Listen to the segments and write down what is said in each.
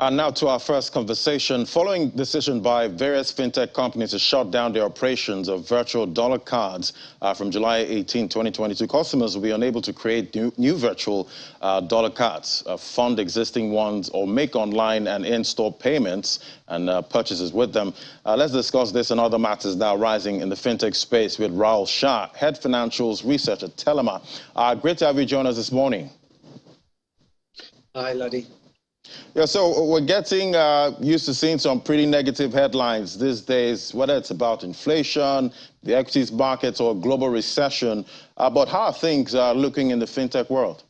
And now to our first conversation. Following decision by various fintech companies to shut down their operations of virtual dollar cards from July 18, 2022, customers will be unable to create new virtual dollar cards, fund existing ones, or make online and in-store payments and purchases with them. Let's discuss this and other matters now rising in the fintech space with Rahul Shah, Head Financials Research at Telema. Great to have you join us this morning. Hi, Laddie. Yeah, so we're getting used to seeing some pretty negative headlines these days, whether it's about inflation, the equities markets, or global recession. But how are things looking in the fintech world?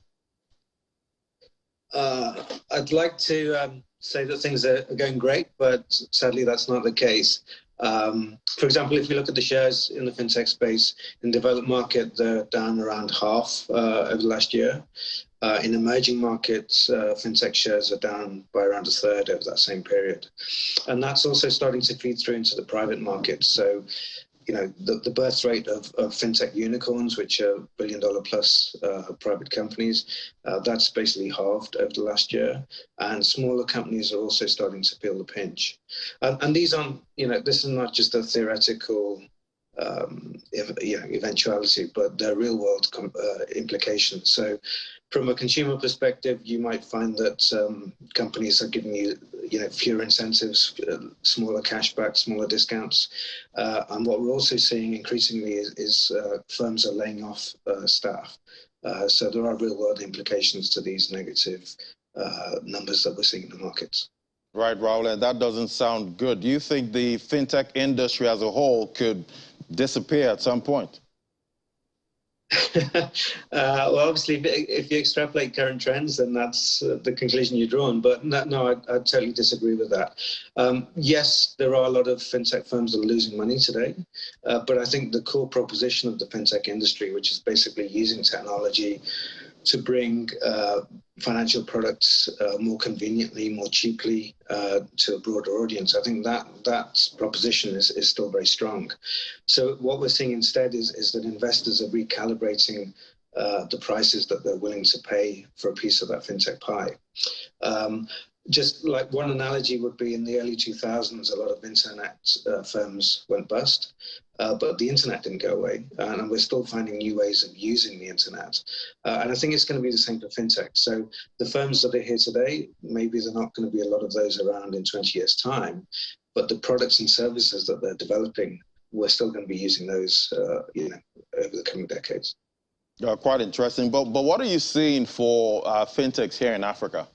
I'd like to say that things are going great, but sadly that's not the case. For example, if you look at the shares in the fintech space, in developed market, they're down around half over the last year. In emerging markets, fintech shares are down by around a third over that same period. And that's also starting to feed through into the private market. So, you know, the birth rate of fintech unicorns, which are billion-dollar plus private companies, that's basically halved over the last year. And smaller companies are also starting to feel the pinch. And these aren't, you know, this is not just a theoretical eventuality, but they're real-world implications. So, from a consumer perspective, you might find that companies are giving you, fewer incentives, smaller cashback, smaller discounts. And what we're also seeing increasingly is firms are laying off staff. So there are real-world implications to these negative numbers that we're seeing in the markets. Right, Rahul, and that doesn't sound good. Do you think the fintech industry as a whole could disappear at some point? Well, obviously, if you extrapolate current trends, then that's the conclusion you're drawn. But no, I totally disagree with that. Yes, there are a lot of fintech firms that are losing money today, but I think the core proposition of the fintech industry, which is basically using technology to bring financial products more conveniently, more cheaply to a broader audience. I think that proposition is still very strong. So what we're seeing instead is that investors are recalibrating the prices that they're willing to pay for a piece of that fintech pie. Just like one analogy would be in the early 2000s, a lot of internet firms went bust, but the internet didn't go away, and we're still finding new ways of using the internet. And I think it's going to be the same for fintech. So the firms that are here today, maybe they're not going to be a lot of those around in 20 years' time, but the products and services that they're developing, we're still going to be using those, over the coming decades. Quite interesting. But what are you seeing for fintechs here in Africa?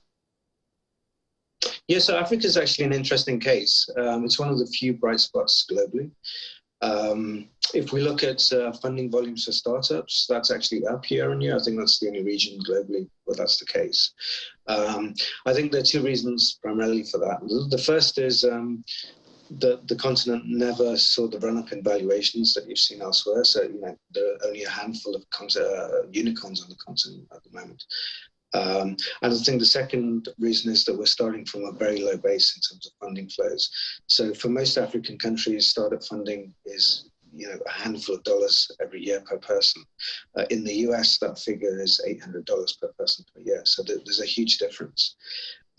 Yeah, so Africa is actually an interesting case. It's one of the few bright spots globally. If we look at funding volumes for startups, that's actually up year on year. I think that's the only region globally where that's the case. I think there are two reasons primarily for that. The first is the continent never saw the run-up in valuations that you've seen elsewhere. So, there are only a handful of unicorns on the continent at the moment. And I think the second reason is that we're starting from a very low base in terms of funding flows. So for most African countries, startup funding is, a handful of dollars every year per person. In the US, that figure is $800 per person per year. So there's a huge difference.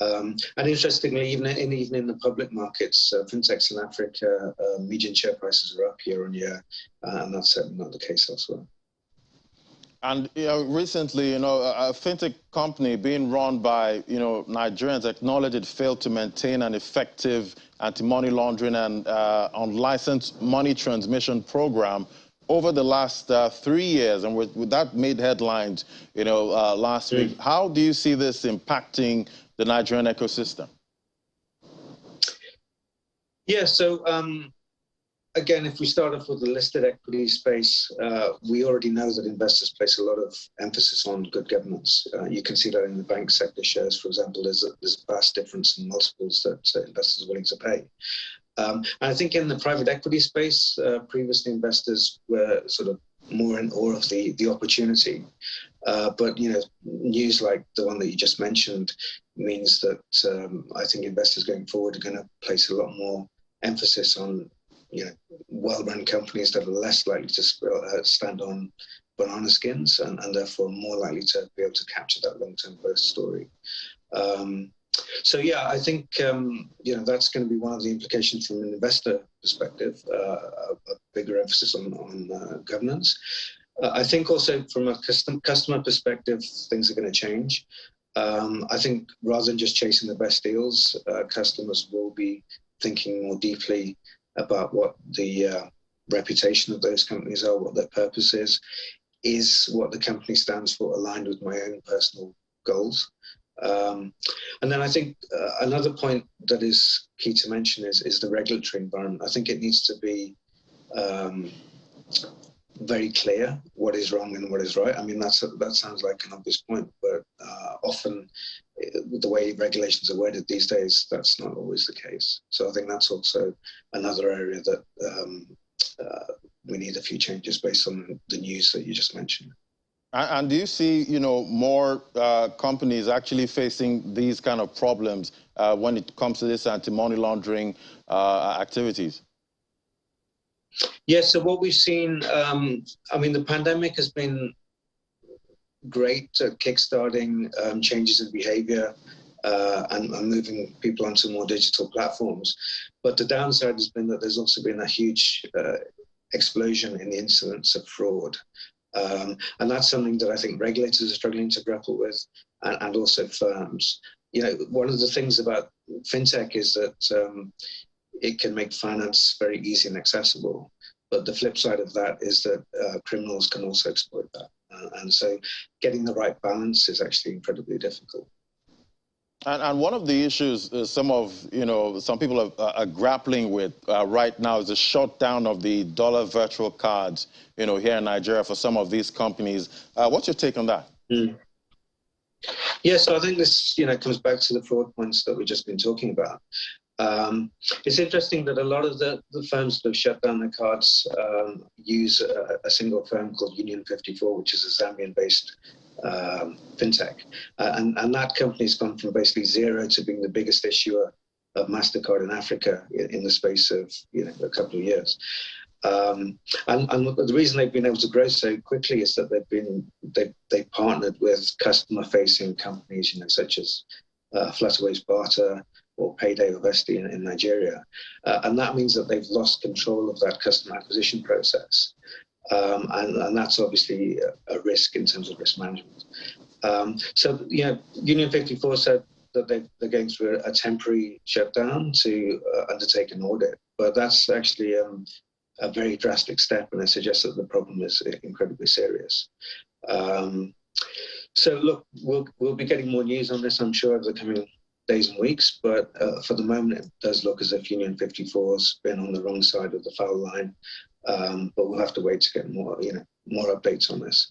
And interestingly, even in the public markets, fintechs in Africa, median share prices are up year on year, and that's certainly not the case elsewhere. And recently, a fintech company being run by, Nigerians acknowledged it failed to maintain an effective anti-money laundering and unlicensed money transmission program over the last 3 years. And with that made headlines, last week. How do you see this impacting the Nigerian ecosystem? Yeah, so again, if we start off with the listed equity space, we already know that investors place a lot of emphasis on good governance. You can see that in the bank sector shares, for example. There's a vast difference in multiples that investors are willing to pay. And I think in the private equity space, previously investors were sort of more in awe of the opportunity. But, news like the one that you just mentioned means that I think investors going forward are going to place a lot more emphasis on well-run companies that are less likely to stand on banana skins and therefore more likely to be able to capture that long-term growth story. So yeah, I think that's going to be one of the implications from an investor perspective, a bigger emphasis on governance. I think also from a customer perspective, things are going to change. I think rather than just chasing the best deals, customers will be thinking more deeply about what the reputation of those companies are, what their purpose is what the company stands for aligned with my own personal goals. And then I think another point that is key to mention is the regulatory environment. I think it needs to be very clear what is wrong and what is right. I mean, that sounds like an obvious point, but often with the way regulations are worded these days, that's not always the case. So I think that's also another area that we need a few changes based on the news that you just mentioned. And do you see, more companies actually facing these kind of problems when it comes to this anti-money laundering activities? Yes, so what we've seen, the pandemic has been great at kickstarting changes in behavior and moving people onto more digital platforms. But the downside has been that there's also been a huge explosion in the incidence of fraud. And that's something that I think regulators are struggling to grapple with, and also firms. One of the things about fintech is that it can make finance very easy and accessible. But the flip side of that is that criminals can also exploit that. And so getting the right balance is actually incredibly difficult. And one of the issues some people are grappling with right now is the shutdown of the dollar virtual cards, here in Nigeria for some of these companies. What's your take on that? Yeah, so I think this, comes back to the fraud points that we've just been talking about. It's interesting that a lot of the firms that have shut down their cards use a single firm called Union 54, which is a Zambian-based fintech. And that company's gone from basically zero to being the biggest issuer of MasterCard in Africa in the space of a couple of years. And the reason they've been able to grow so quickly is that they've partnered with customer-facing companies, such as Flutterway's Barter or Payday or Vesti in Nigeria. And that means that they've lost control of that customer acquisition process. And that's obviously a risk in terms of risk management. So, Union 54 said that they're going through a temporary shutdown to undertake an audit. But that's actually a very drastic step, and I suggest that the problem is incredibly serious. So, look, we'll be getting more news on this, I'm sure, over the coming days and weeks, but for the moment, it does look as if Union 54's been on the wrong side of the foul line. But we'll have to wait to get more updates on this.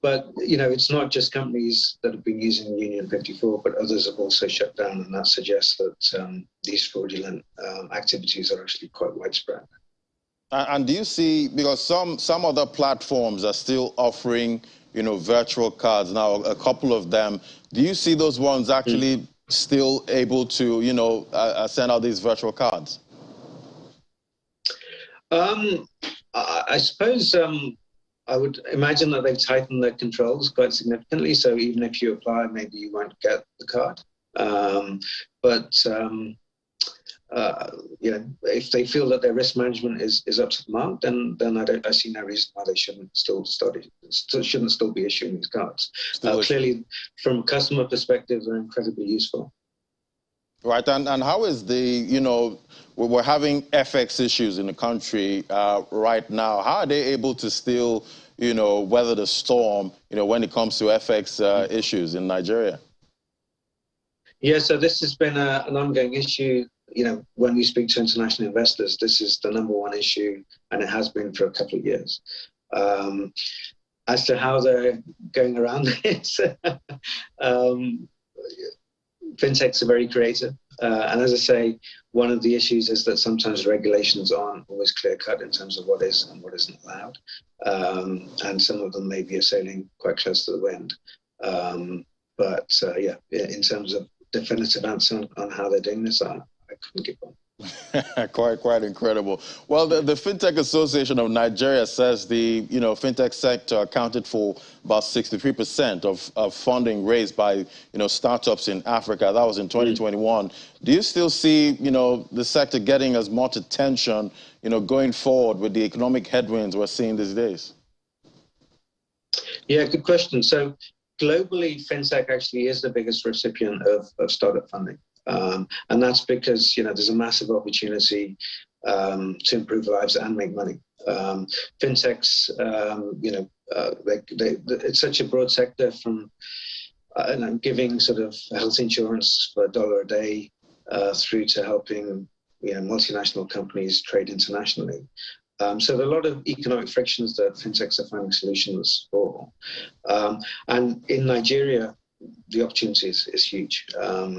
But it's not just companies that have been using Union 54, but others have also shut down, and that suggests that these fraudulent activities are actually quite widespread. And do you see, because some other platforms are still offering, virtual cards now, a couple of them, do you see those ones actually still able to, send out these virtual cards? I suppose I would imagine that they've tightened their controls quite significantly. So even if you apply, maybe you won't get the card. If they feel that their risk management is up to the mark, then I see no reason why they shouldn't still be issuing these cards. Clearly, from a customer perspective, they're incredibly useful. Right, and how is we're having FX issues in the country right now. How are they able to still, weather the storm, when it comes to FX issues in Nigeria? Yeah, so this has been an ongoing issue. When we speak to international investors, this is the #1 issue, and it has been for a couple of years. As to how they're going around it, fintechs are very creative. And as I say, one of the issues is that sometimes regulations aren't always clear-cut in terms of what is and what isn't allowed. And some of them maybe are sailing quite close to the wind. In terms of definitive answer on how they're doing this, I couldn't give one. Quite incredible. Well, the Fintech Association of Nigeria says the fintech sector accounted for about 63% of funding raised by startups in Africa. That was in 2021. Do you still see the sector getting as much attention going forward with the economic headwinds we're seeing these days? Yeah, good question. So globally, FinTech actually is the biggest recipient of startup funding. And that's because, there's a massive opportunity to improve lives and make money. Fintechs, it's such a broad sector from giving sort of health insurance for $1 a day through to helping multinational companies trade internationally. So there are a lot of economic frictions that fintechs are finding solutions for. And in Nigeria, the opportunity is huge.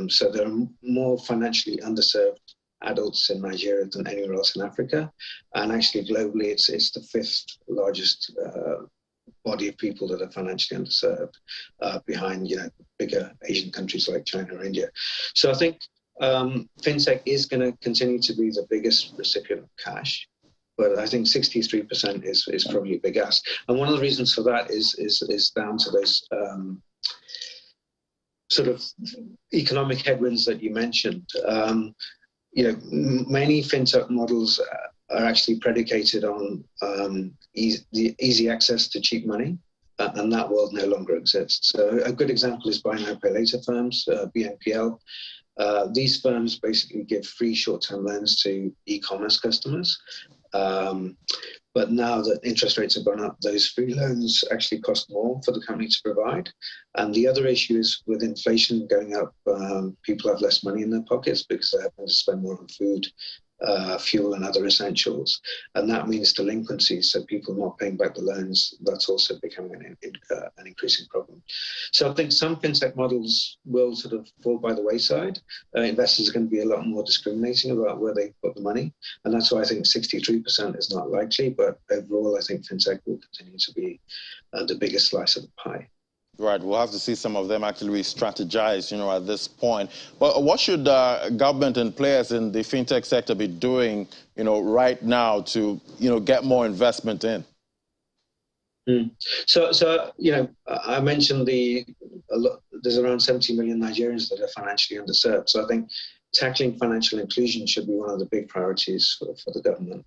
So there are more financially underserved adults in Nigeria than anywhere else in Africa. And actually globally, it's the 5th largest body of people that are financially underserved behind bigger Asian countries like China or India. So I think fintech is going to continue to be the biggest recipient of cash. But I think 63% is probably a big ask. And one of the reasons for that is down to those sort of economic headwinds that you mentioned. Many fintech models are actually predicated on easy access to cheap money, and that world no longer exists. So a good example is buy now, pay later firms, BNPL. These firms basically give free short-term loans to e-commerce customers. But now that interest rates have gone up, those free loans actually cost more for the company to provide. And the other issue is with inflation going up, people have less money in their pockets because they're having to spend more on food, fuel and other essentials. And that means delinquencies, so people not paying back the loans, that's also becoming an increasing problem. So I think some fintech models will sort of fall by the wayside. Investors are going to be a lot more discriminating about where they put the money. And that's why I think 63% is not likely. But overall, I think fintech will continue to be the biggest slice of the pie. Right, we'll have to see some of them actually re-strategize, at this point. But what should government and players in the fintech sector be doing, right now to, get more investment in? So I mentioned there's around 70 million Nigerians that are financially underserved. So I think tackling financial inclusion should be one of the big priorities for the government.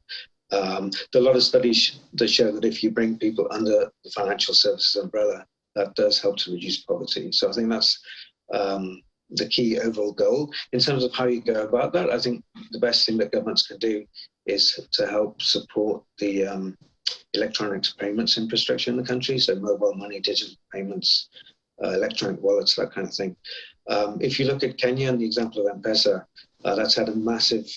There are a lot of studies that show that if you bring people under the financial services umbrella, that does help to reduce poverty. So I think that's the key overall goal. In terms of how you go about that, I think the best thing that governments can do is to help support the electronic payments infrastructure in the country, so mobile money, digital payments, electronic wallets, that kind of thing. If you look at Kenya and the example of M-Pesa, that's had a massive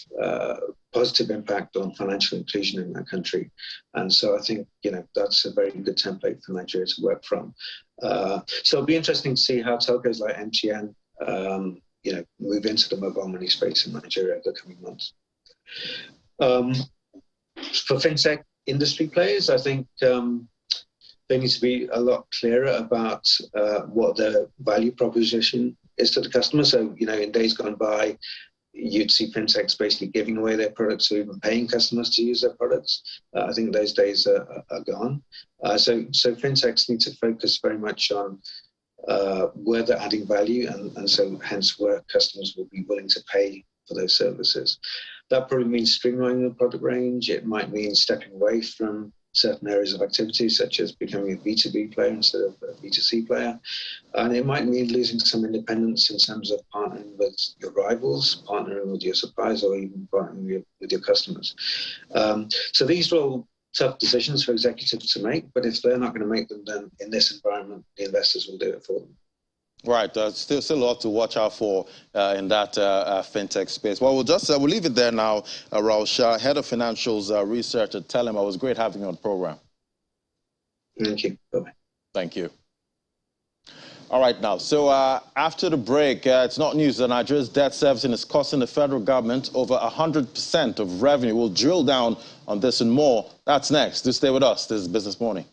positive impact on financial inclusion in that country. And so I think, that's a very good template for Nigeria to work from. So it'll be interesting to see how telcos like MTN, move into the mobile money space in Nigeria over the coming months. For fintech industry players, I think they need to be a lot clearer about what their value proposition is to the customer. So, in days gone by, you'd see fintechs basically giving away their products or even paying customers to use their products. I think those days are gone. So fintechs need to focus very much on where they're adding value, and so hence where customers will be willing to pay for those services. That probably means streamlining the product range. It might mean stepping away from certain areas of activity, such as becoming a B2B player instead of a B2C player. And it might mean losing some independence in terms of partnering with your rivals, partnering with your suppliers, or even partnering with your customers. So these are all tough decisions for executives to make, but if they're not going to make them, then in this environment, the investors will do it for them. Right, still a lot to watch out for in that fintech space. Well, we'll leave it there now. Raul Shah, Head of Financials Research at Telem. It was great having you on the program. Thank you. Bye-bye. Thank you. All right, now, so after the break, it's not news that Nigeria's debt servicing is costing the federal government over 100% of revenue. We'll drill down on this and more. That's next. Do stay with us. This is Business Morning.